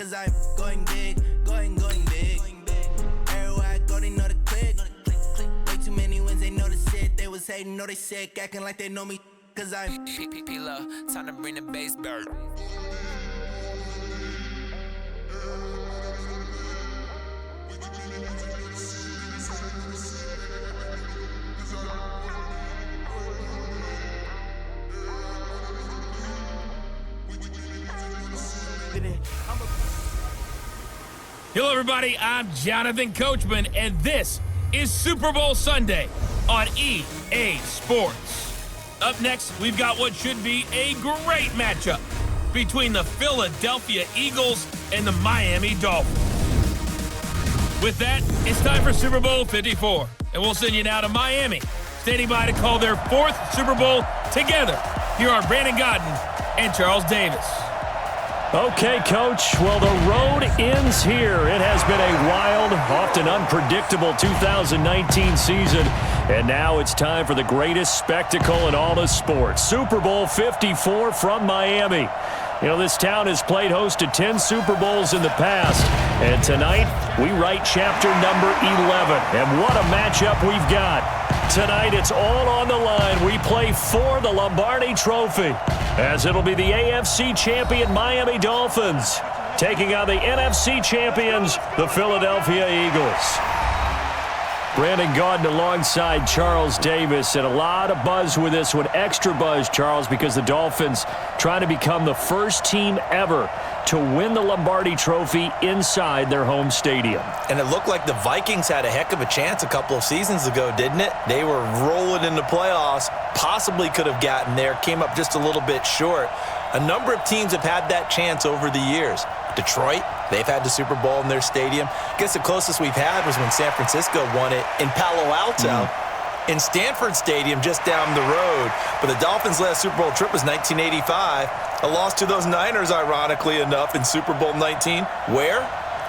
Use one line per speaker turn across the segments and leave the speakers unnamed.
cause I'm going big, going big. Everywhere I go, they know the click. Way too many wins, they notice it. They was hating, know they sick, acting like they know me, cause I'm P-P-P-Lo, time to bring the bass back.
Hello, everybody. I'm Jonathan Coachman, and this is Super Bowl Sunday on EA Sports. Up next, we've got what should be a great matchup between the Philadelphia Eagles and the Miami Dolphins. With that, it's time for Super Bowl 54, and we'll send you now to Miami, standing by to call their fourth Super Bowl together. Here are Brandon Godden and Charles Davis.
Okay, Coach. Well, the road ends here. It has been a wild, often unpredictable 2019 season, and now it's time for the greatest spectacle in all of sports. Super Bowl 54 from Miami. You know, this town has played host to 10 Super Bowls in the past, and tonight we write chapter number 11. And what a matchup we've got. Tonight it's all on the line. We play for the Lombardi Trophy, as it'll be the AFC champion Miami Dolphins taking on the NFC champions, the Philadelphia Eagles. Brandon Gaudin alongside Charles Davis, and a lot of buzz with this one. Extra buzz, Charles, because the Dolphins trying to become the first team ever to win the Lombardi Trophy inside their home stadium.
And it looked like the Vikings had a heck of a chance a couple of seasons ago, didn't it? They were rolling in the playoffs, possibly could have gotten there, came up just a little bit short. A number of teams have had that chance over the years. Detroit, they've had the Super Bowl in their stadium. I guess the closest we've had was when San Francisco won it in Palo Alto in Stanford Stadium just down the road. But the Dolphins' last Super Bowl trip was 1985. A loss to those Niners, ironically enough, in Super Bowl 19. Where?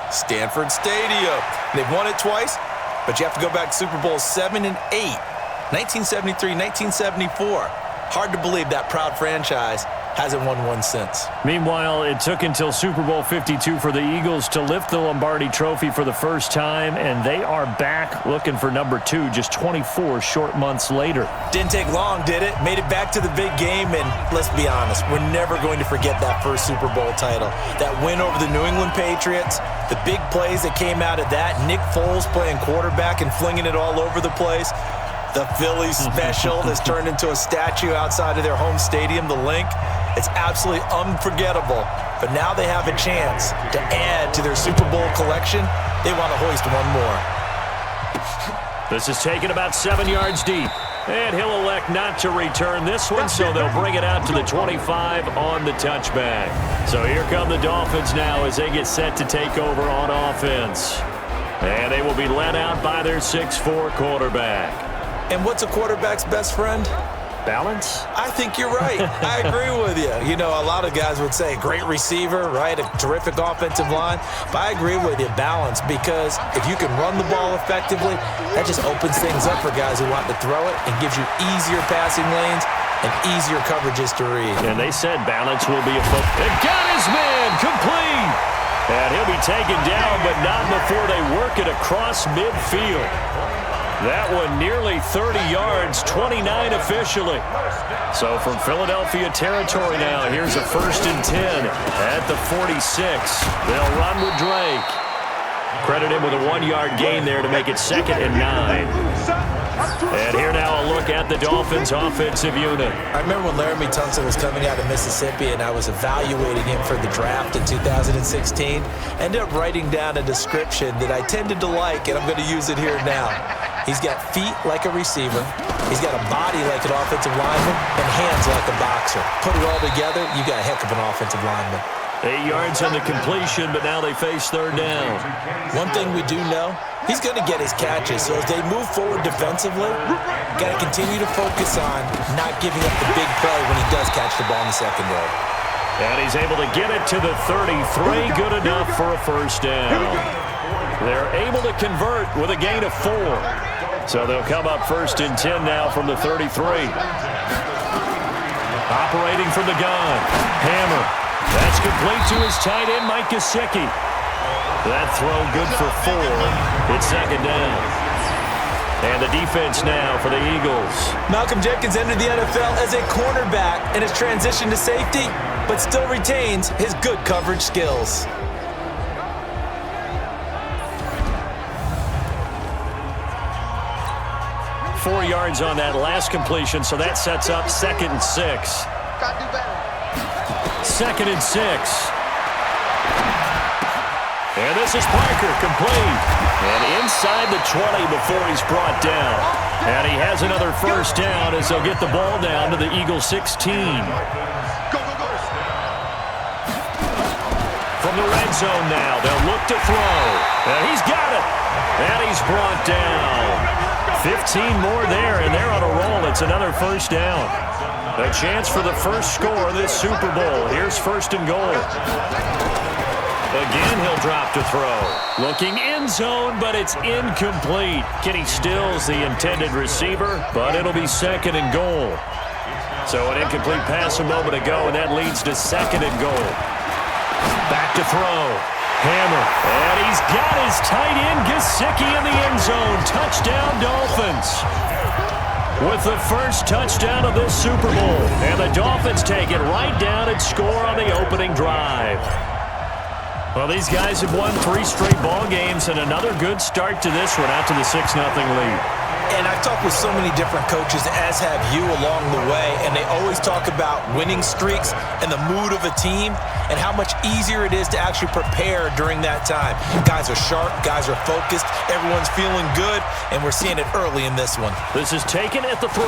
Stanford Stadium. They've won it twice, but you have to go back to Super Bowl 7 and 8. 1973, 1974. Hard to believe that proud franchise hasn't won one since.
Meanwhile, it took until Super Bowl 52 for the Eagles to lift the Lombardi Trophy for the first time, and they are back looking for number 2 just 24 short months later.
Didn't take long, did it? Made it back to the big game, and let's be honest, we're never going to forget that first Super Bowl title. That win over the New England Patriots, the big plays that came out of that, Nick Foles playing quarterback and flinging it all over the place. The Philly special that's turned into a statue outside of their home stadium, the Link. It's absolutely unforgettable. But now they have a chance to add to their Super Bowl collection. They want to hoist one more.
This is taken about 7 yards deep. And he'll elect not to return this one, so they'll bring it out to the 25 on the touchback. So here come the Dolphins now as they get set to take over on offense. And they will be led out by their 6'4" quarterback.
And what's a quarterback's best friend?
Balance?
I think you're right. I agree with you. You know, a lot of guys would say great receiver, right? A terrific offensive line. But I agree with you, balance, because if you can run the ball effectively, that just opens things up for guys who want to throw it and gives you easier passing lanes and easier coverages to read.
And they said balance will be a focus. And got his man complete. And he'll be taken down, but not before they work it across midfield. That one nearly 30 yards, 29 officially. So from Philadelphia territory now, here's a 1st and 10 at the 46. They'll run with Drake. Credit him with a 1-yard gain there to make it 2nd and 9. And here now a look at the Dolphins' offensive unit.
I remember when Laramie Tunsil was coming out of Mississippi and I was evaluating him for the draft in 2016. Ended up writing down a description that I tended to like, and I'm going to use it here now. He's got feet like a receiver. He's got a body like an offensive lineman and hands like a boxer. Put it all together, you got a heck of an offensive lineman.
8 yards on the completion, but now they face 3rd down.
One thing we do know, he's going to get his catches. So as they move forward defensively, got to continue to focus on not giving up the big play when he does catch the ball in the secondary.
And he's able to get it to the 33. Good enough for a 1st down. They're able to convert with a gain of 4. So they'll come up 1st and 10 now from the 33. Operating from the gun. Hammer. That's complete to his tight end, Mike Gesicki. That throw good for 4. It's second down. And the defense now for the Eagles.
Malcolm Jenkins entered the NFL as a cornerback and has transitioned to safety, but still retains his good coverage skills.
Four yards on that last completion, so that sets up 2nd and 6.
Gotta do better.
2nd and 6. And this is Parker, complete. And inside the 20 before he's brought down. And he has another first down as they'll get the ball down to the Eagles 16.
Go, go, go.
From the red zone now, they'll look to throw. And he's got it. And he's brought down. 15 more there, and they're on a roll. It's another first down. A chance for the first score of this Super Bowl. Here's 1st and goal. Again, he'll drop to throw. Looking end zone, but it's incomplete. Kenny Stills, the intended receiver, but it'll be 2nd and goal. So an incomplete pass a moment ago, and that leads to 2nd and goal. Back to throw. Hammer, and he's got his tight end Gesicki in the end zone. Touchdown, Dolphins. With the first touchdown of this Super Bowl. And the Dolphins take it right down and score on the opening drive. Well, these guys have won 3 straight ball games, and another good start to this one out to the 6-0 lead.
And I've talked with so many different coaches, as have you, along the way, and they always talk about winning streaks and the mood of a team and how much easier it is to actually prepare during that time. Guys are sharp, guys are focused, everyone's feeling good, and we're seeing it early in this one.
This is taken at the 3.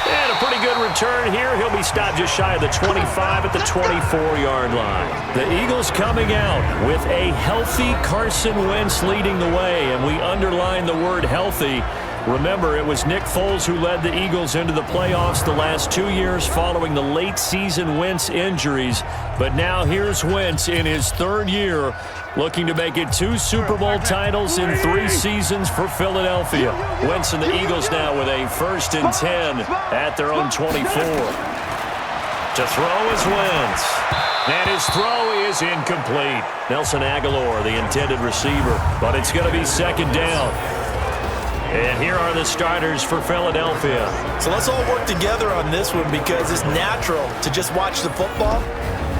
And a pretty good return here. He'll be stopped just shy of the 25 at the 24-yard line. The Eagles coming out with a healthy Carson Wentz leading the way, and we underline the word healthy. Remember, it was Nick Foles who led the Eagles into the playoffs the last 2 years following the late-season Wentz injuries. But now here's Wentz in his 3rd year, looking to make it 2 Super Bowl titles in 3 seasons for Philadelphia. Wentz and the Eagles now with a 1st and 10 at their own 24. To throw is Wentz. And his throw is incomplete. Nelson Aguilar, the intended receiver, but it's going to be 2nd down. And here are the starters for Philadelphia.
So let's all work together on this one because it's natural to just watch the football.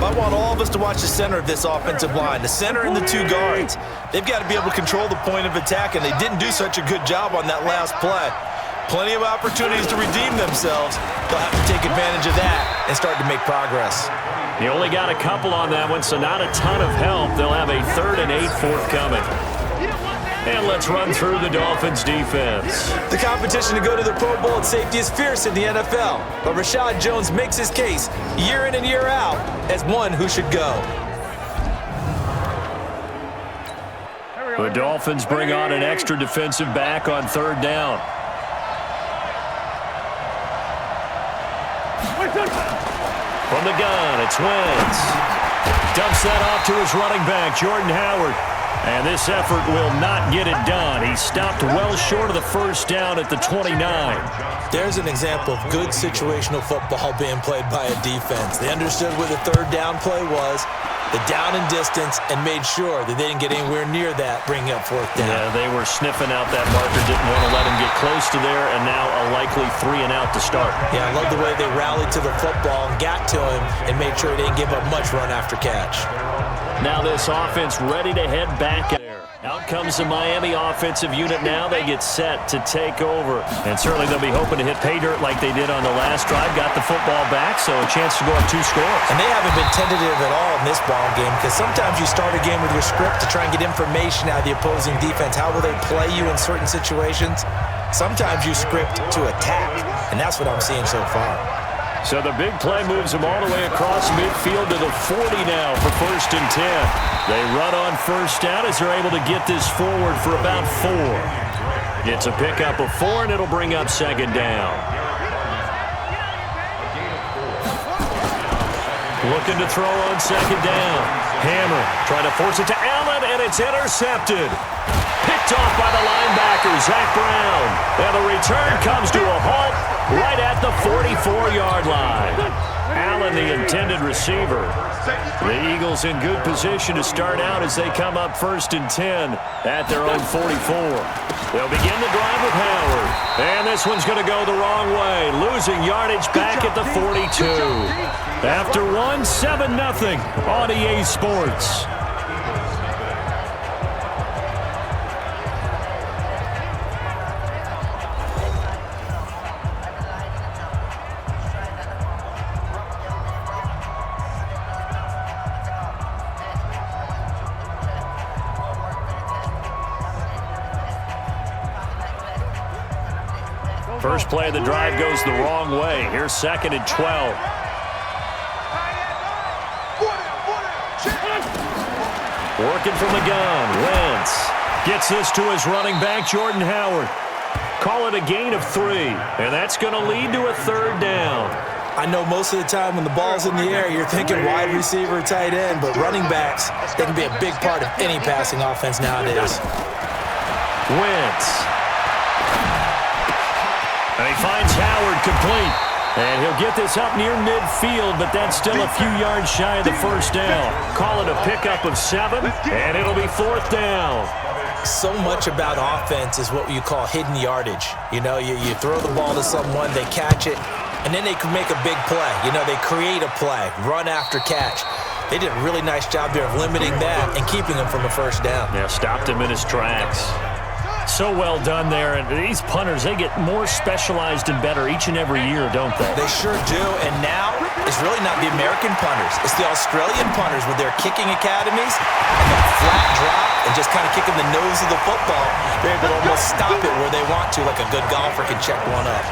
But I want all of us to watch the center of this offensive line, the center and the 2 guards. They've got to be able to control the point of attack, and they didn't do such a good job on that last play. Plenty of opportunities to redeem themselves. They'll have to take advantage of that and start to make progress.
You only got a couple on that one, so not a ton of help. They'll have a 3rd and 8 forthcoming. And let's run through the Dolphins' defense.
The competition to go to the Pro Bowl at safety is fierce in the NFL, but Rashad Jones makes his case year in and year out as one who should go.
The Dolphins bring on an extra defensive back on 3rd down. From the gun, it's Wentz. Dumps that off to his running back, Jordan Howard. And this effort will not get it done. He stopped well short of the first down at the 29.
There's an example of good situational football being played by a defense. They understood where the 3rd down play was, the down and distance, and made sure that they didn't get anywhere near that, bringing up 4th down.
Yeah, they were sniffing out that marker, didn't want to let him get close to there, and now a likely 3 and out to start.
Yeah, I love the way they rallied to the football and got to him and made sure they didn't give up much run after catch.
Now this offense ready to head back there. Out comes the Miami offensive unit now. They get set to take over. And certainly they'll be hoping to hit pay dirt like they did on the last drive. Got the football back, so a chance to go up 2 scores.
And they haven't been tentative at all in this ball game because sometimes you start a game with your script to try and get information out of the opposing defense. How will they play you in certain situations? Sometimes you script to attack, and that's what I'm seeing so far.
So the big play moves them all the way across midfield to the 40 now for 1st and 10. They run on 1st down as they're able to get this forward for about 4. It's a pickup of 4, and it'll bring up 2nd down. Looking to throw on 2nd down. Hammer trying to force it to Allen, and it's intercepted. Picked off by the linebacker, Zach Brown. And the return comes to a halt right at the 44-yard line. Allen, the intended receiver. The Eagles in good position to start out as they come up 1st and 10 at their own 44. They'll begin the drive with Howard. And this one's going to go the wrong way, losing yardage back at the 42. After one, 7-0 on EA Sports. First play of the drive goes the wrong way. Here's 2nd and 12. Working from the gun. Wentz gets this to his running back, Jordan Howard. Call it a gain of 3, and that's going to lead to a 3rd down.
I know most of the time when the ball's in the air, you're thinking wide receiver, tight end, but running backs, they can be a big part of any passing offense nowadays.
Wentz. And he finds Howard complete. And he'll get this up near midfield, but that's still a few yards shy of the 1st down. Call it a pickup of 7, and it'll be 4th down.
So much about offense is what you call hidden yardage. You know, you throw the ball to someone, they catch it, and then they can make a big play. You know, they create a play, run after catch. They did a really nice job there of limiting that and keeping him from a 1st down.
Yeah, stopped him in his tracks. So well done there. And these punters, they get more specialized and better each and every year, don't they?
They sure do. And now it's really not the American punters. It's the Australian punters with their kicking academies and that flat drop and just kind of kicking the nose of the football. They're able to almost stop it where they want to, like a good golfer can check one up.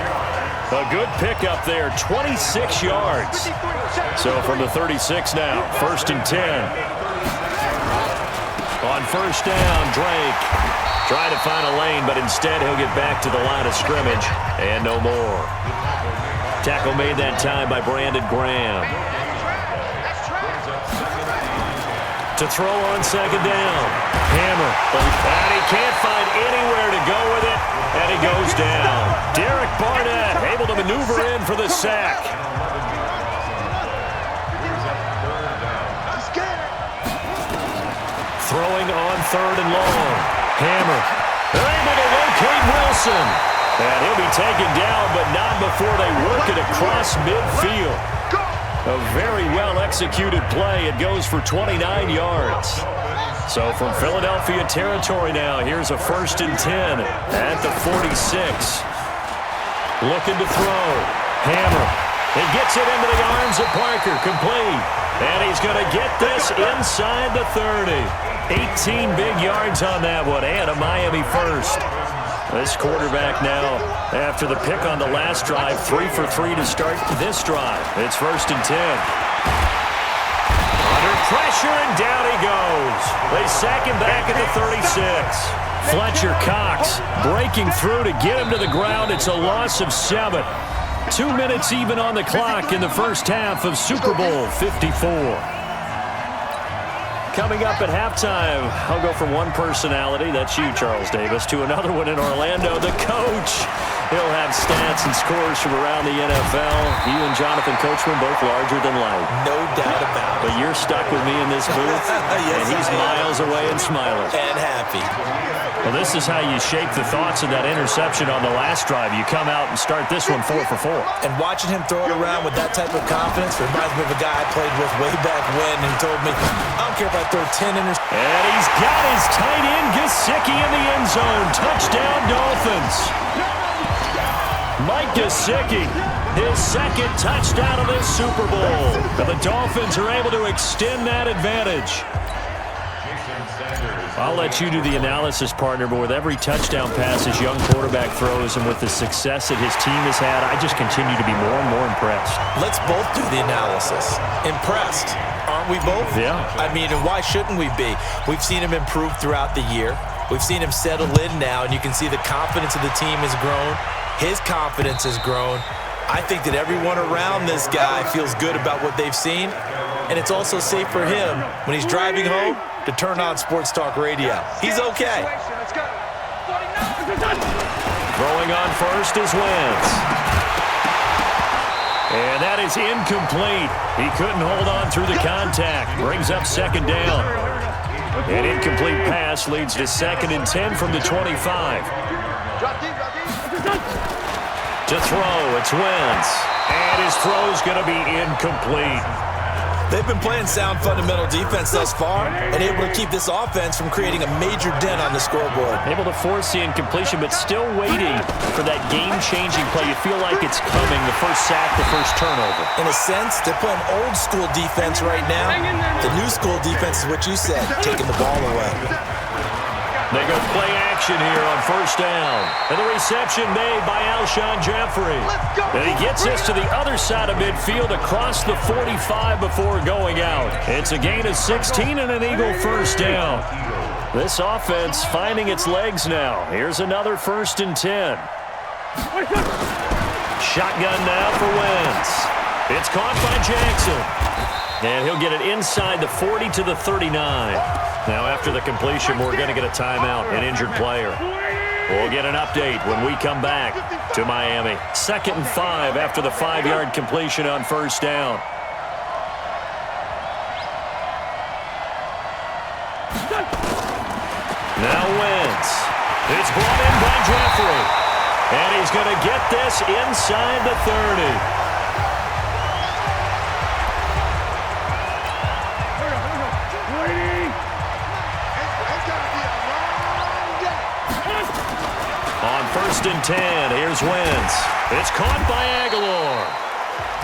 A good pickup there, 26 yards. So from the 36 now, 1st and 10. On 1st down, Drake. Trying to find a lane, but instead he'll get back to the line of scrimmage and no more. Tackle made that time by Brandon Graham. To throw on 2nd down. Hammer. And he can't find anywhere to go with it, and he goes down. Derek Barnett able to maneuver in for the sack. Throwing on 3rd and long. Hammer. They're able to locate Wilson. And he'll be taken down, but not before they work it across midfield. A very well-executed play. It goes for 29 yards. So from Philadelphia territory now, here's a 1st and 10 at the 46. Looking to throw. Hammer. He gets it into the arms of Parker. Complete. And he's going to get this inside the 30. 18 big yards on that one, and a Miami 1st. This quarterback now, after the pick on the last drive, 3 for 3 to start this drive. It's 1st and 10. Under pressure, and down he goes. They sack him back at the 36. Fletcher Cox breaking through to get him to the ground. It's a loss of 7. 2 minutes even on the clock in the first half of Super Bowl 54. Coming up at halftime, I'll go from one personality, that's you, Charles Davis, to another one in Orlando, the coach. He'll have stats and scores from around the NFL. You and Jonathan Coachman both larger than life.
No doubt about it.
But you're stuck with me in this booth,
yes,
and he's miles away and smiling.
And happy.
Well, this is how you shape the thoughts of that interception on the last drive. You come out and start this one 4 for 4.
And watching him throw it around with that type of confidence reminds me of a guy I played with way back when, and he told me, I don't care if I throw 10 interceptions.
And he's got his tight end, Gesicki, in the end zone. Touchdown, Dolphins. Mike Gesicki, his 2nd touchdown of this Super Bowl. And the Dolphins are able to extend that advantage. I'll let you do the analysis, partner, but with every touchdown pass his young quarterback throws and with the success that his team has had, I just continue to be more and more impressed.
Let's both do the analysis. Impressed, aren't we both?
Yeah.
I mean, and why shouldn't we be? We've seen him improve throughout the year. We've seen him settle in now, and you can see the confidence of the team has grown. His confidence has grown. I think that everyone around this guy feels good about what they've seen, and it's also safe for him when he's driving home to turn on Sports Talk Radio. He's okay.
Throwing on first is Wentz. And that is incomplete. He couldn't hold on through the contact. Brings up second down. An incomplete pass leads to 2nd and 10 from the 25. To throw, it's Wentz. And his throw's going to be incomplete.
They've been playing sound fundamental defense thus far and able to keep this offense from creating a major dent on the scoreboard.
Able to force the incompletion, but still waiting for that game-changing play. You feel like it's coming, the first sack, the first turnover.
In a sense, they're playing old-school defense right now. The new-school defense is what you said, taking the ball away.
They go play action here on first down. And the reception made by Alshon Jeffrey. And he gets this to the other side of midfield across the 45 before going out. It's a gain of 16 and an Eagle first down. This offense finding its legs now. Here's another 1st and 10. Shotgun now for Wentz. It's caught by Jackson. And he'll get it inside the 40 to the 39. Now after the completion, we're going to get a timeout, an injured player. We'll get an update when we come back to Miami. 2nd and 5 after the 5-yard completion on first down. Now Wentz. It's brought in by Jeffrey. And he's going to get this inside the 30. On 1st and 10, here's Wentz. It's caught by Aguilar.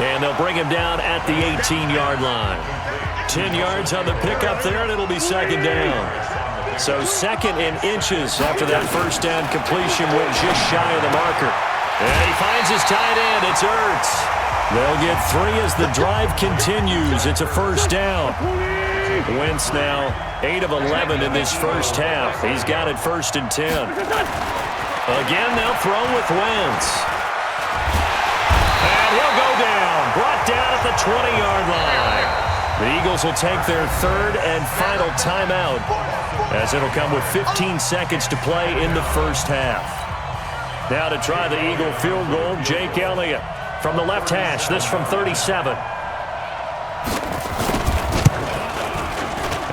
And they'll bring him down at the 18-yard line. 10 yards on the pickup there, and it'll be 2nd down. So 2nd in inches after that first down completion went just shy of the marker. And he finds his tight end. It's Ertz. They'll get 3 as the drive continues. It's a first down. Wentz now 8 of 11 in this first half. He's got it 1st and 10. Again, they'll throw with Wentz. And he'll go down. Brought down at the 20-yard line. The Eagles will take their 3rd and final timeout, as it'll come with 15 seconds to play in the first half. Now to try the Eagle field goal, Jake Elliott from the left hash. This from 37.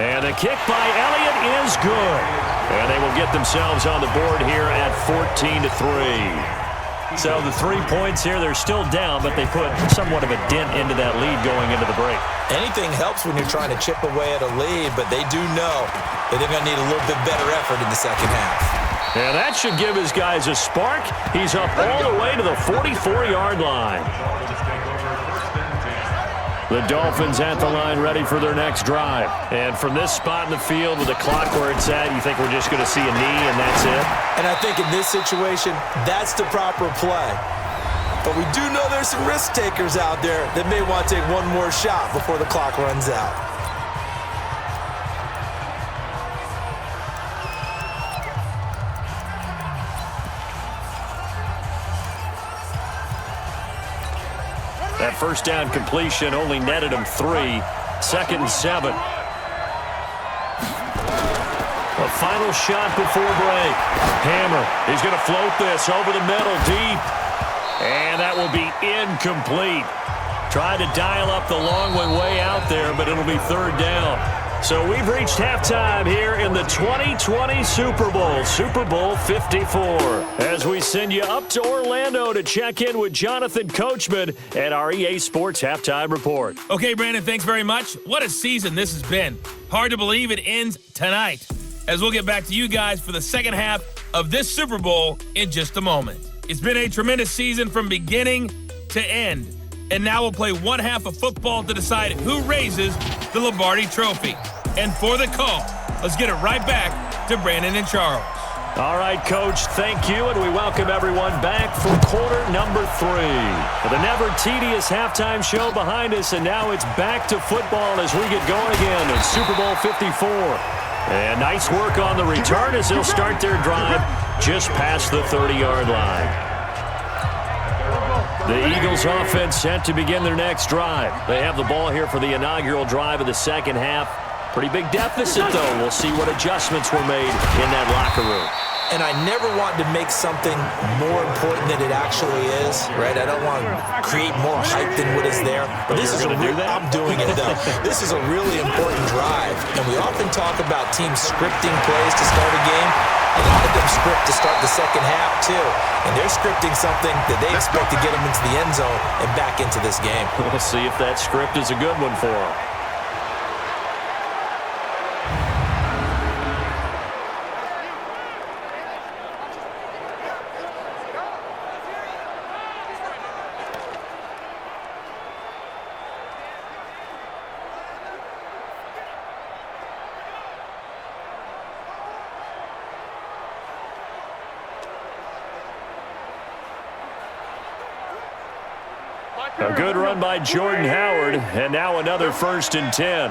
And the kick by Elliott is good. And they will get themselves on the board here at 14-3. So the 3 points here, they're still down, but they put somewhat of a dent into that lead going into the break.
Anything helps when you're trying to chip away at a lead, but they do know that they're going to need a little bit better effort in the second half.
And that should give his guys a spark. He's up all the way to the 44-yard line. The Dolphins at the line ready for their next drive. And from this spot in the field with the clock where it's at, you think we're just going to see a knee and that's it?
And I think in this situation, that's the proper play. But we do know there's some risk takers out there that may want to take one more shot before the clock runs out.
That first down completion only netted him 3. 2nd and 7. A final shot before break. Hammer. He's going to float this over the middle deep. And that will be incomplete. Tried to dial up the long one way out there, but it'll be 3rd down. So we've reached halftime here in the 2020 Super Bowl, Super Bowl 54. As we send you up to Orlando to check in with Jonathan Coachman at our EA Sports Halftime Report.
Okay, Brandon, thanks very much. What a season this has been. Hard to believe it ends tonight, as we'll get back to you guys for the second half of this Super Bowl in just a moment. It's been a tremendous season from beginning to end. And now we'll play one half of football to decide who raises the Lombardi Trophy. And for the call, let's get it right back to Brandon and Charles.
All right, Coach, thank you, and we welcome everyone back for quarter number 3. The never-tedious halftime show behind us, and now it's back to football as we get going again in Super Bowl 54. And nice work on the return as they'll start their drive just past the 30-yard line. The Eagles offense set to begin their next drive. They have the ball here for the inaugural drive of the second half. Pretty big deficit, though. We'll see what adjustments were made in that locker room.
and I never want to make something more important than it actually is, right? I don't want to create more hype than what is there. But this is I'm doing it, though. This is a really important drive, and we often talk about teams scripting plays to start a game. A lot of them script to start the second half, too. And they're scripting something that they expect to get them into the end zone and back into this game.
We'll see if that script is a good one for them. A good run by Jordan Howard, and now another 1st and 10.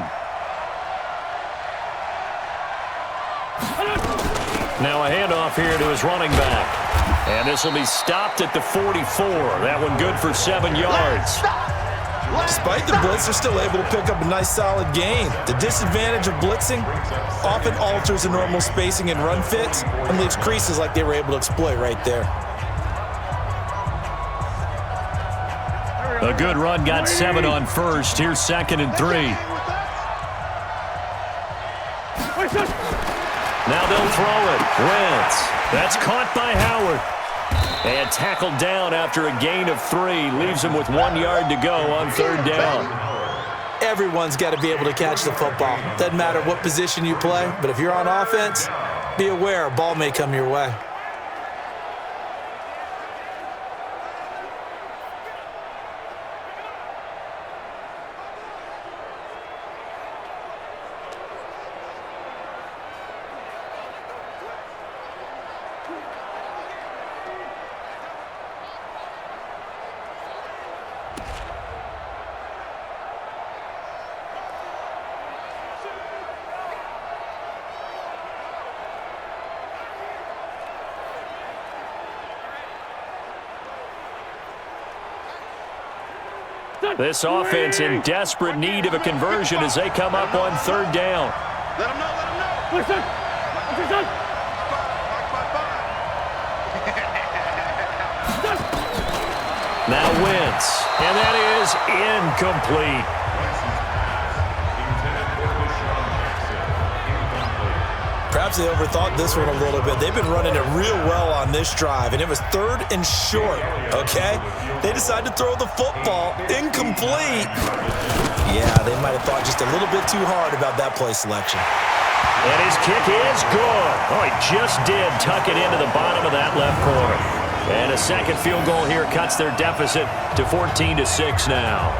Now a handoff here to his running back. And this will be stopped at the 44. That one good for 7 yards.
Despite the blitz, they're still able to pick up a nice solid gain. The disadvantage of blitzing often alters the normal spacing and run fits and leaves creases like they were able to exploit right there.
A good run, got 7 on first. Here's 2nd and 3. Now they'll throw it. Wentz. That's caught by Howard. And tackled down after a gain of 3. Leaves him with 1 yard to go on 3rd down.
Everyone's got to be able to catch the football. Doesn't matter what position you play, but if you're on offense, be aware a ball may come your way.
This offense in desperate need of a conversion as they come up on 3rd down.
Let him know, let him know. Listen.
Now Wentz, and that is incomplete.
Perhaps they overthought this one a little bit. They've been running it real well on this drive, and it was 3rd and short, okay? They decided to throw the football. Incomplete. Yeah, they might have thought just a little bit too hard about that play selection.
And his kick is good. Oh, he just did tuck it into the bottom of that left corner. And a second field goal here cuts their deficit to 14-6 now.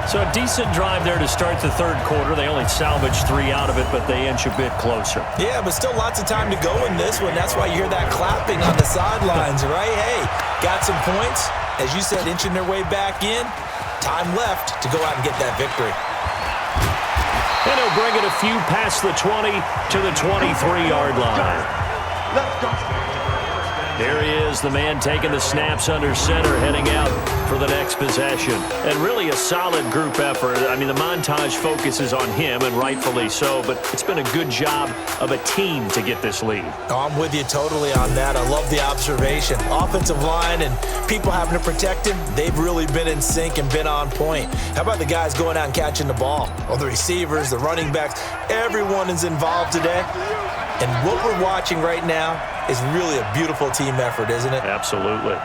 So a decent drive there to start the 3rd quarter. They only salvaged 3 out of it, but they inch a bit closer.
Yeah, but still lots of time to go in this one. That's why you hear that clapping on the sidelines, right? Hey, got some points. As you said, inching their way back in. Time left to go out and get that victory.
And he'll bring it a few past the 20 to the 23-yard line.
Let's go.
Here he is, the man taking the snaps under center, heading out for the next possession. And really a solid group effort. I mean, the montage focuses on him, and rightfully so, but it's been a good job of a team to get this lead.
Oh, I'm with you totally on that. I love the observation. Offensive line and people having to protect him, they've really been in sync and been on point. How about the guys going out and catching the ball? Well, the receivers, the running backs, everyone is involved today. And what we're watching right now is really a beautiful team effort, isn't it?
Absolutely.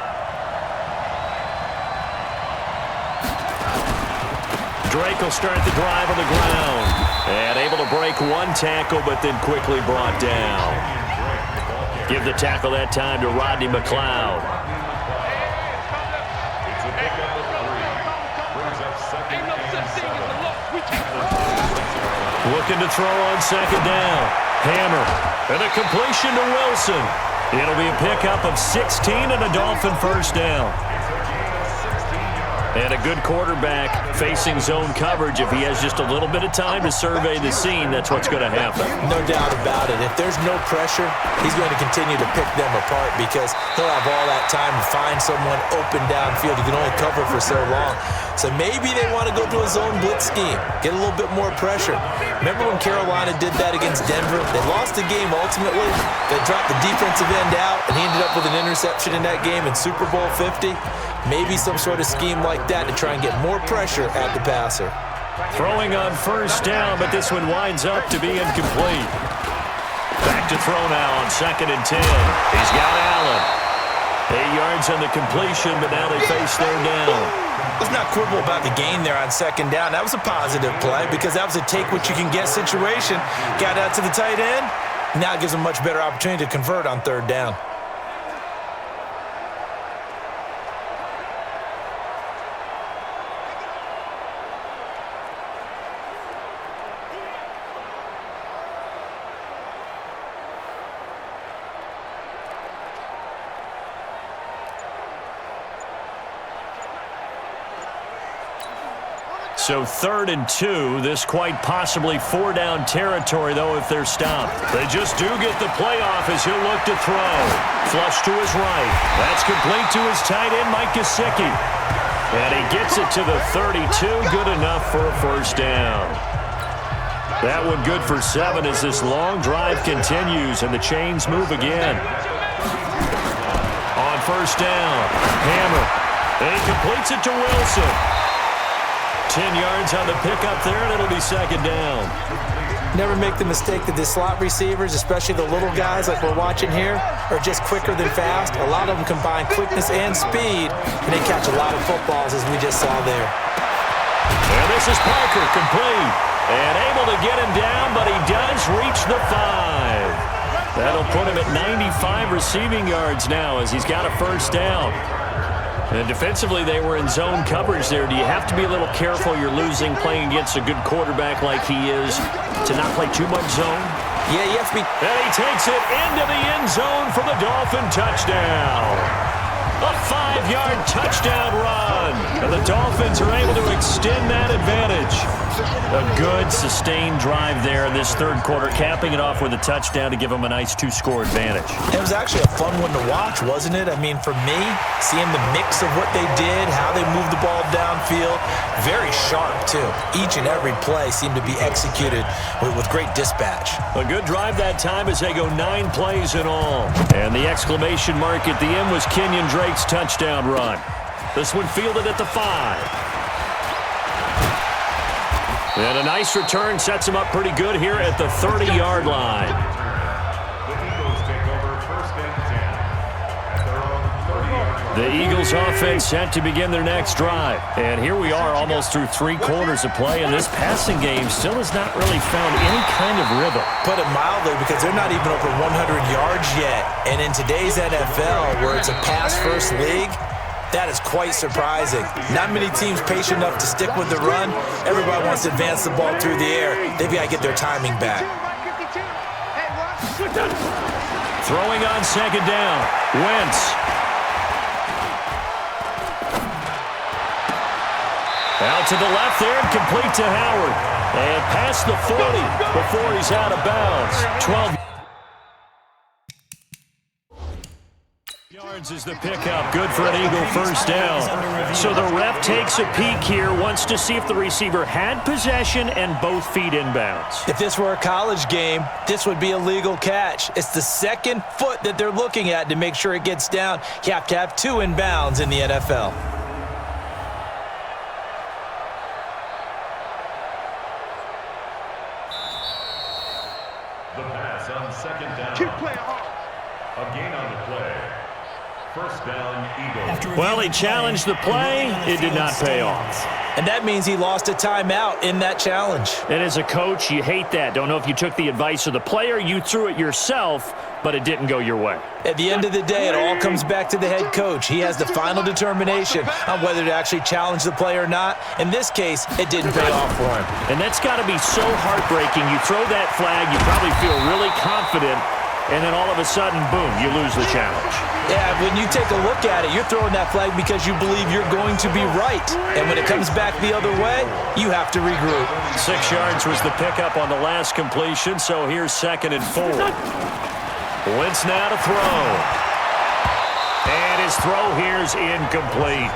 Drake will start the drive on the ground. And able to break 1 tackle, but then quickly brought down. Give the tackle that time to Rodney McLeod. Looking to throw on 2nd down. Hammer. And a completion to Wilson. It'll be a pickup of 16 and a Dolphin 1st down. And a good quarterback facing zone coverage. If he has just a little bit of time to survey the scene, that's what's going to happen.
No doubt about it. If there's no pressure, he's going to continue to pick them apart because he'll have all that time to find someone open downfield. He can only cover for so long. So maybe they want to go to a zone blitz scheme, get a little bit more pressure. Remember when Carolina did that against Denver? They lost the game ultimately. They dropped the defensive end out, and he ended up with an interception in that game in Super Bowl 50. Maybe some sort of scheme like that to try and get more pressure at the passer.
Throwing on first down, but this one winds up to be incomplete. Back to throw now on 2nd and 10. He's got Allen. 8 yards on the completion, but now they face their down.
Let's not quibble about the gain there on 2nd down. That was a positive play because that was a take-what-you-can-get situation. Got out to the tight end. Now it gives them a much better opportunity to convert on 3rd down.
So 3rd and 2, this quite possibly 4-down territory, though, if they're stopped. They just do get the play off as he'll look to throw. Flush to his right. That's complete to his tight end, Mike Gesicki. And he gets it to the 32, good enough for a first down. That one good for 7 as this long drive continues and the chains move again. On first down, Hammer. And he completes it to Wilson. 10 yards on the pickup there, and it'll be 2nd down.
Never make the mistake that the slot receivers, especially the little guys like we're watching here, are just quicker than fast. A lot of them combine quickness and speed, and they catch a lot of footballs, as we just saw there.
And this is Parker, complete. And able to get him down, but he does reach the 5. That'll put him at 95 receiving yards now as he's got a first down. And defensively, they were in zone coverage there. Do you have to be a little careful? You're losing playing against a good quarterback like he is to not play too much zone?
Yeah, you have to be.
And he takes it into the end zone for the Dolphin touchdown. A 5-yard touchdown run. And the Dolphins are able to extend that advantage. A good, sustained drive there in this 3rd quarter, capping it off with a touchdown to give them a nice 2-score advantage.
It was actually a fun one to watch, wasn't it? I mean, for me, seeing the mix of what they did, how they moved the ball downfield, very sharp, too. Each and every play seemed to be executed with great dispatch.
A good drive that time as they go 9 plays in all. And the exclamation mark at the end was Kenyon Drake's touchdown run. This one fielded at the 5. And a nice return sets him up pretty good here at the 30-yard line. The Eagles offense set to begin their next drive. And here we are almost through 3 quarters of play, and this passing game still has not really found any kind of rhythm.
Put it mildly, because they're not even over 100 yards yet. And in today's NFL, where it's a pass-first league, that is quite surprising. Not many teams patient enough to stick with the run. Everybody wants to advance the ball through the air. They've got to get their timing back.
Throwing on 2nd down. Wentz. Out to the left there and complete to Howard. And past the 40 before he's out of bounds. 12 yards is the pickup. Good for an Eagle first down. So the ref takes a peek here, wants to see if the receiver had possession and both feet inbounds.
If this were a college game, this would be a legal catch. It's the 2nd foot that they're looking at to make sure it gets down. You have to have 2 inbounds in the NFL.
The pass on 2nd down.
Keep playing hard.
A gain on the play. First down, Eagles.
Well, he challenged the play. It did not pay off.
And that means he lost a timeout in that challenge.
And as a coach, you hate that. Don't know if you took the advice of the player, you threw it yourself, but it didn't go your way.
At the end of the day, it all comes back to the head coach. He has the final determination on whether to actually challenge the play or not. In this case, it didn't pay off for him.
And that's got to be so heartbreaking. You throw that flag, you probably feel really confident, and then all of a sudden, boom, you lose the challenge.
Yeah, when you take a look at it, you're throwing that flag because you believe you're going to be right. And when it comes back the other way, you have to regroup.
6 yards was the pickup on the last completion, so here's 2nd and 4. Wentz now to throw. And his throw here's incomplete.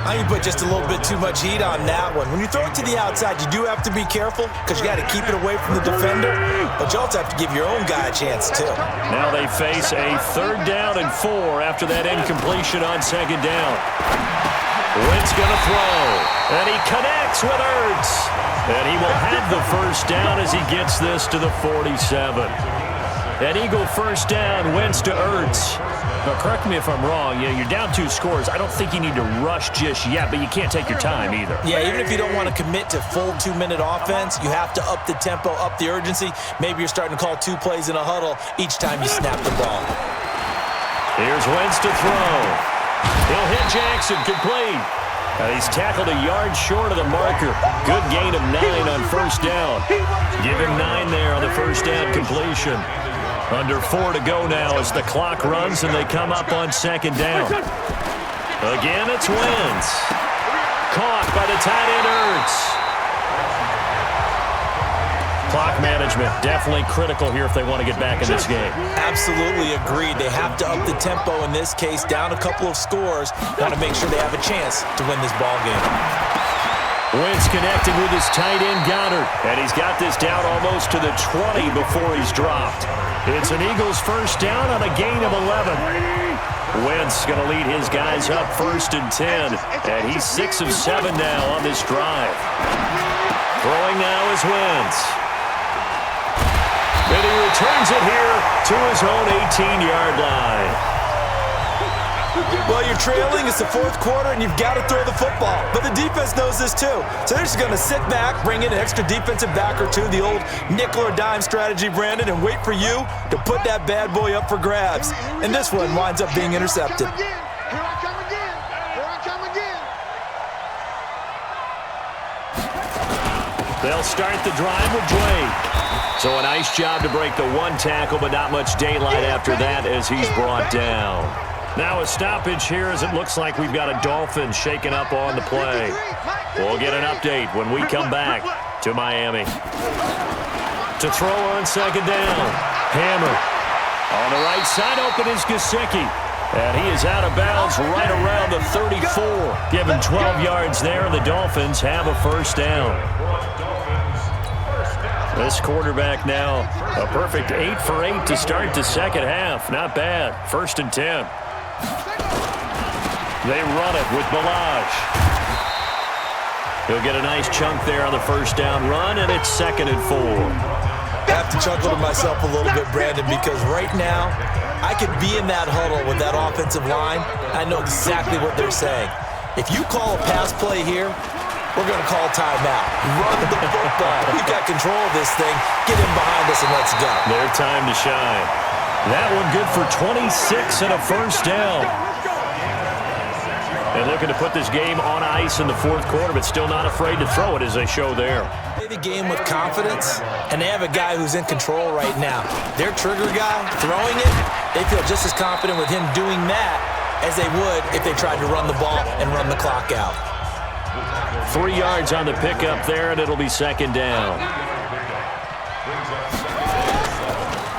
I think you put just a little bit too much heat on that one. When you throw it to the outside, you do have to be careful because you got to keep it away from the defender, but you also have to give your own guy a chance too.
Now they face a 3rd down and 4 after that incompletion on 2nd down. Wentz going to throw, and he connects with Ertz. And he will have the 1st down as he gets this to the 47. An Eagle 1st down, Wentz to Ertz. Now, correct me if I'm wrong. You're down 2 scores. I don't think you need to rush just yet, but you can't take your time either.
Yeah, even if you don't want to commit to full 2-minute offense, you have to up the tempo, up the urgency. Maybe you're starting to call 2 plays in a huddle each time you snap the ball.
Here's Wentz to throw. He'll hit Jackson, complete. He's tackled a yard short of the marker. Good gain of 9 on 1st down. Give him 9 there on the 1st down completion. Under 4 to go now as the clock runs and they come up on 2nd down. Again, it's Wentz. Caught by the tight end Ertz. Clock management, definitely critical here if they want to get back in this game.
Absolutely agreed. They have to up the tempo in this case, down a couple of scores. Want to make sure they have a chance to win this ball game.
Wentz connected with his tight end Goddard, and he's got this down almost to the 20 before he's dropped. It's an Eagles 1st down on a gain of 11. Wentz going to lead his guys up 1st and 10, and he's 6 of 7 now on this drive. Throwing now is Wentz. And he returns it here to his own 18-yard line.
Well, you're trailing. It's the 4th quarter, and you've got to throw the football. But the defense knows this, too. So they're just going to sit back, bring in an extra defensive back or two, the old nickel or dime strategy, Brandon, and wait for you to put that bad boy up for grabs. And this one winds up being intercepted.
Here I come again. Here I come again.
They'll start the drive with Drake. So a nice job to break the 1 tackle, but not much daylight after that as he's brought down. Now a stoppage here as it looks like we've got a Dolphin shaking up on the play. We'll get an update when we come back to Miami. To throw on 2nd down. Hammer. On the right side, open is Gesicki. And he is out of bounds right around the 34. Given 12 yards there, and the Dolphins have a 1st down. This quarterback now, a perfect 8 for 8 to start the 2nd half. Not bad. 1st and 10. They run it with Balaj. He'll get a nice chunk there on the 1st down run, and it's 2nd and 4.
I have to chuckle to myself a little bit, Brandon, because right now I could be in that huddle with that offensive line. I know exactly what they're saying. If you call a pass play here, we're going to call timeout. Run the football. We've got control of this thing. Get in behind us and let's go.
Their time to shine. That one good for 26 and a 1st down. And looking to put this game on ice in the 4th quarter, but still not afraid to throw it as they show there.
Play the game with confidence, and they have a guy who's in control right now. Their trigger guy, throwing it, they feel just as confident with him doing that as they would if they tried to run the ball and run the clock out.
3 yards on the pickup there, and it'll be 2nd down.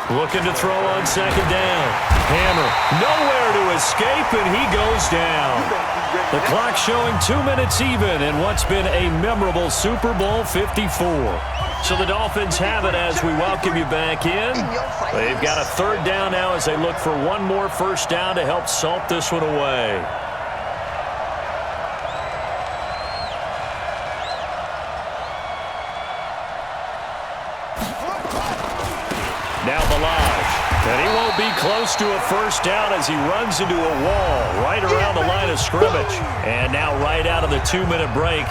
Looking to throw on 2nd down. Hammer, nowhere to escape, and he goes down. The clock showing 2 minutes even in what's been a memorable Super Bowl 54. So the Dolphins have it as we welcome you back in. They've got a 3rd down now as they look for one more 1st down to help salt this one away. Now Balaj, and he won't be close to a 1st down as he runs into a wall right around the line of scrimmage. And now right out of the 2-minute break,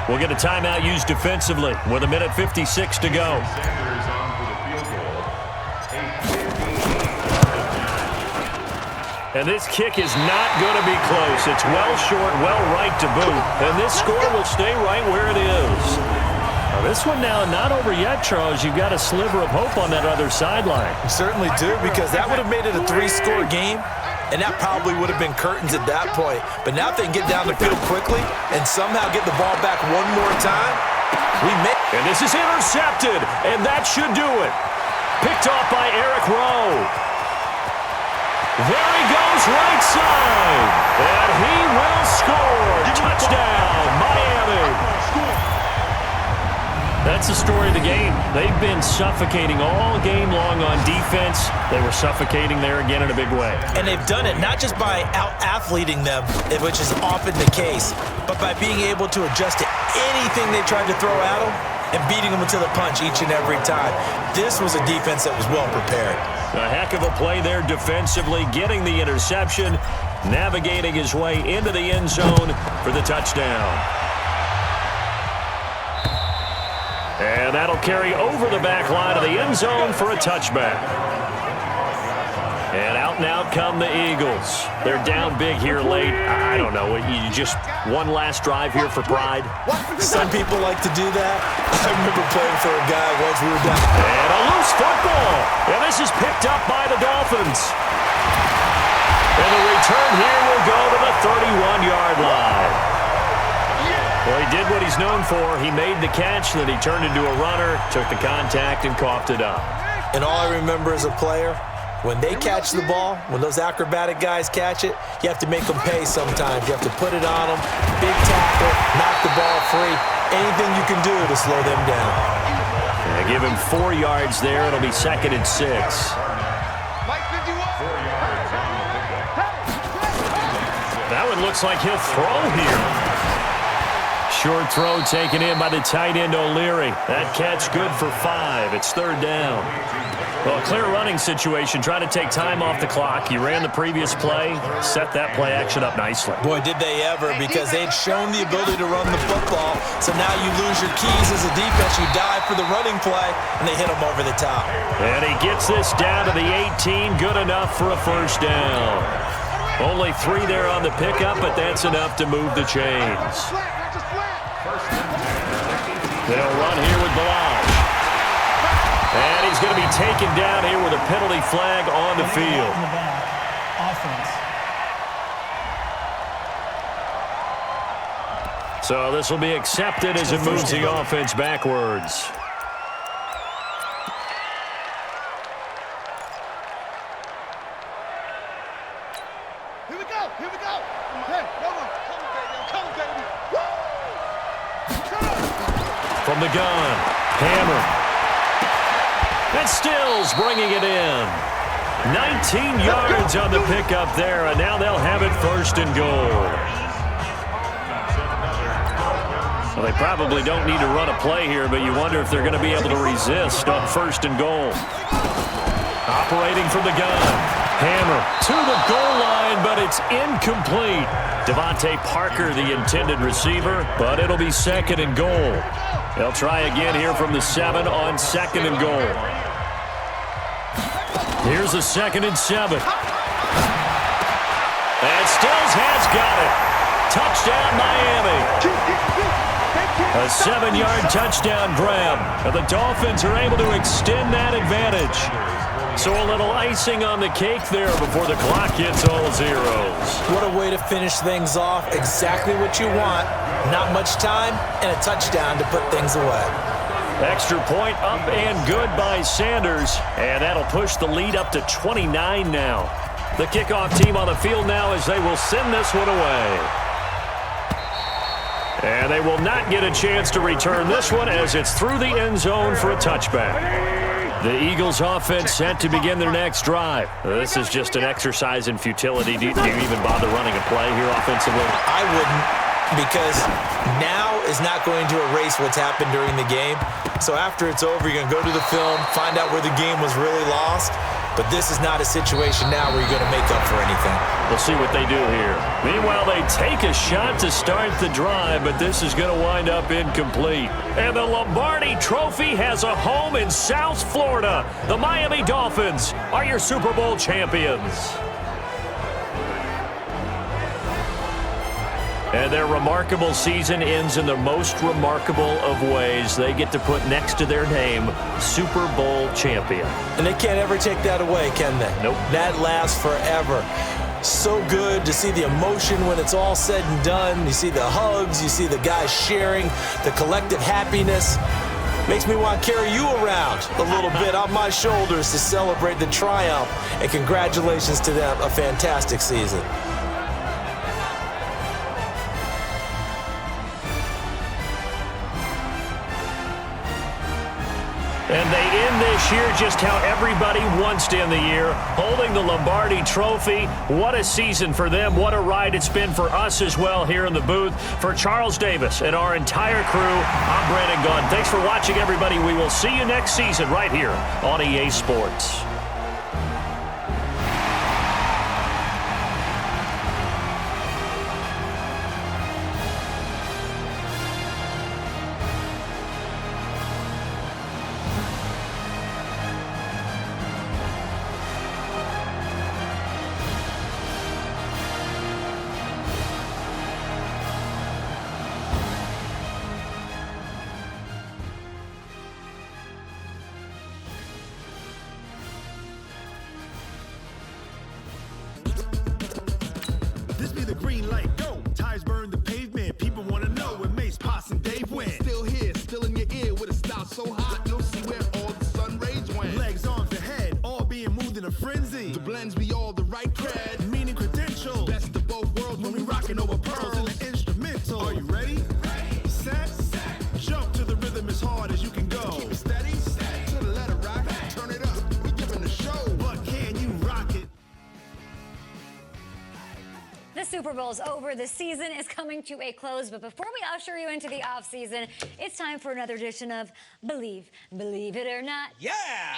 we'll get a timeout used defensively with 1:56 to go. And this kick is not going to be close. It's well short, well right to boot. And this score will stay right where it is. This one now not over yet, Charles. You've got a sliver of hope on that other sideline.
You certainly do, because that would have made it a 3-score game, and that probably would have been curtains at that point. But now if they can get down the field quickly and somehow get the ball back one more time,
and this is intercepted, and that should do it. Picked off by Eric Rowe. There he goes, right side. And he will score. Touchdown, Miami. That's the story of the game. They've been suffocating all game long on defense. They were suffocating there again in a big way.
And they've done it not just by out-athleting them, which is often the case, but by being able to adjust to anything they tried to throw at them and beating them to the punch each and every time. This was a defense that was well prepared.
A heck of a play there defensively, getting the interception, navigating his way into the end zone for the touchdown. And that'll carry over the back line of the end zone for a touchback. And out come the Eagles. They're down big here late. I don't know. You just one last drive here for pride?
Some people like to do that. I remember playing for a guy once we were down.
And a loose football. And this is picked up by the Dolphins. And the return here will go to the 31-yard line. Well, he did what he's known for. He made the catch, then he turned into a runner, took the contact, and coughed it up.
And all I remember as a player, when they catch the ball, when those acrobatic guys catch it, you have to make them pay sometimes. You have to put it on them, big tackle, knock the ball free, anything you can do to slow them down.
Yeah, give him 4 yards there. It'll be 2nd and 6. That one looks like he'll throw here. Short throw taken in by the tight end O'Leary. That catch good for 5. It's 3rd down. Well, a clear running situation. Trying to take time off the clock. He ran the previous play, set that play action up nicely.
Boy, did they ever, because they'd shown the ability to run the football. So now you lose your keys as a defense. You dive for the running play, and they hit him over the top.
And he gets this down to the 18. Good enough for a 1st down. Only 3 there on the pickup, but that's enough to move the chains. They'll run here with Balaj. And he's going to be taken down here with a penalty flag on the field. So this will be accepted as it moves the offense backwards.
Here we go. Here we go. Hey, come on, baby. Woo!
From the gun, Hammer. And Stills bringing it in. 19 yards on the pickup there, and now they'll have it 1st and goal. Well, they probably don't need to run a play here, but you wonder if they're going to be able to resist on 1st and goal. Operating from the gun. Hammer to the goal line, but it's incomplete. Devontae Parker, the intended receiver, but it'll be 2nd and goal. They'll try again here from the 7 on 2nd and goal. Here's a 2nd and 7. And Stills has got it. Touchdown, Miami. A 7-yard touchdown grab. And the Dolphins are able to extend that advantage. So a little icing on the cake there before the clock hits all zeros.
What a way to finish things off. Exactly what you want. Not much time and a touchdown to put things away.
Extra point up and good by Sanders. And that'll push the lead up to 29 now. The kickoff team on the field now as they will send this one away. And they will not get a chance to return this one as it's through the end zone for a touchback. The Eagles offense set to begin their next drive. This is just an exercise in futility. Do you even bother running a play here offensively?
I wouldn't, because now is not going to erase what's happened during the game. So after it's over, you're going to go to the film, find out where the game was really lost. But this is not a situation now where you're going to make up for anything.
We'll see what they do here. Meanwhile, they take a shot to start the drive, but this is going to wind up incomplete. And the Lombardi Trophy has a home in South Florida. The Miami Dolphins are your Super Bowl champions. And their remarkable season ends in the most remarkable of ways. They get to put next to their name, Super Bowl champion.
And they can't ever take that away, can they?
Nope.
That lasts forever. So good to see the emotion when it's all said and done. You see the hugs, you see the guys sharing, the collective happiness. Makes me want to carry you around a little bit on my shoulders to celebrate the triumph. And congratulations to them, a fantastic season.
And they end this year just how everybody wants to end the year, holding the Lombardi Trophy. What a season for them. What a ride it's been for us as well here in the booth. For Charles Davis and our entire crew, I'm Brandon Gunn. Thanks for watching, everybody. We will see you next season right here on EA Sports.
This be the green light, go. Tires burn the pavement. People want to know where Mace, Potts, and Dave went.
Still here, still in your ear with a style so hot, no see where all the sun rays went.
Legs, arms, and head, all being moved in a frenzy.
The blends be all the right cred.
Meaning credentials.
Best of both worlds when we rockin' over pearls.
In the instrumental. Are you ready? Set. Jump to the rhythm as hard as you can go.
Keep it steady, to the letter rock. Turn it up, we giving the show.
But can you rock it?
The Super Bowl's over. The season is coming to a close. But before we usher you into the offseason, it's time for another edition of Believe It or Not.
Yeah!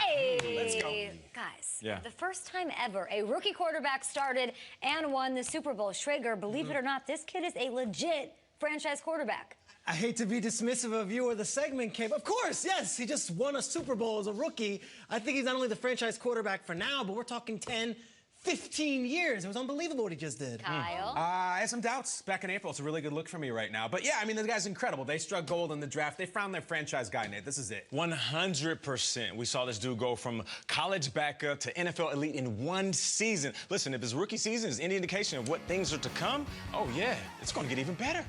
Hey!
Let's go.
Guys,
Yeah.
for the first time ever, a rookie quarterback started and won the Super Bowl. Schrager, believe it or not, this kid is a legit franchise quarterback.
I hate to be dismissive of you or the segment, Kate. Of course, yes, he just won a Super Bowl as a rookie. I think he's not only the franchise quarterback for now, but we're talking 10, 15 years. It was unbelievable what he just did.
Kyle?
I had some doubts back in April. It's a really good look for me right now. But yeah, I mean, the guy's incredible. They struck gold in the draft. They found their franchise guy, Nate. This is it.
100%. We saw this dude go from college backup to NFL elite in one season. Listen, if his rookie season is any indication of what things are to come, oh yeah, it's going to get even better.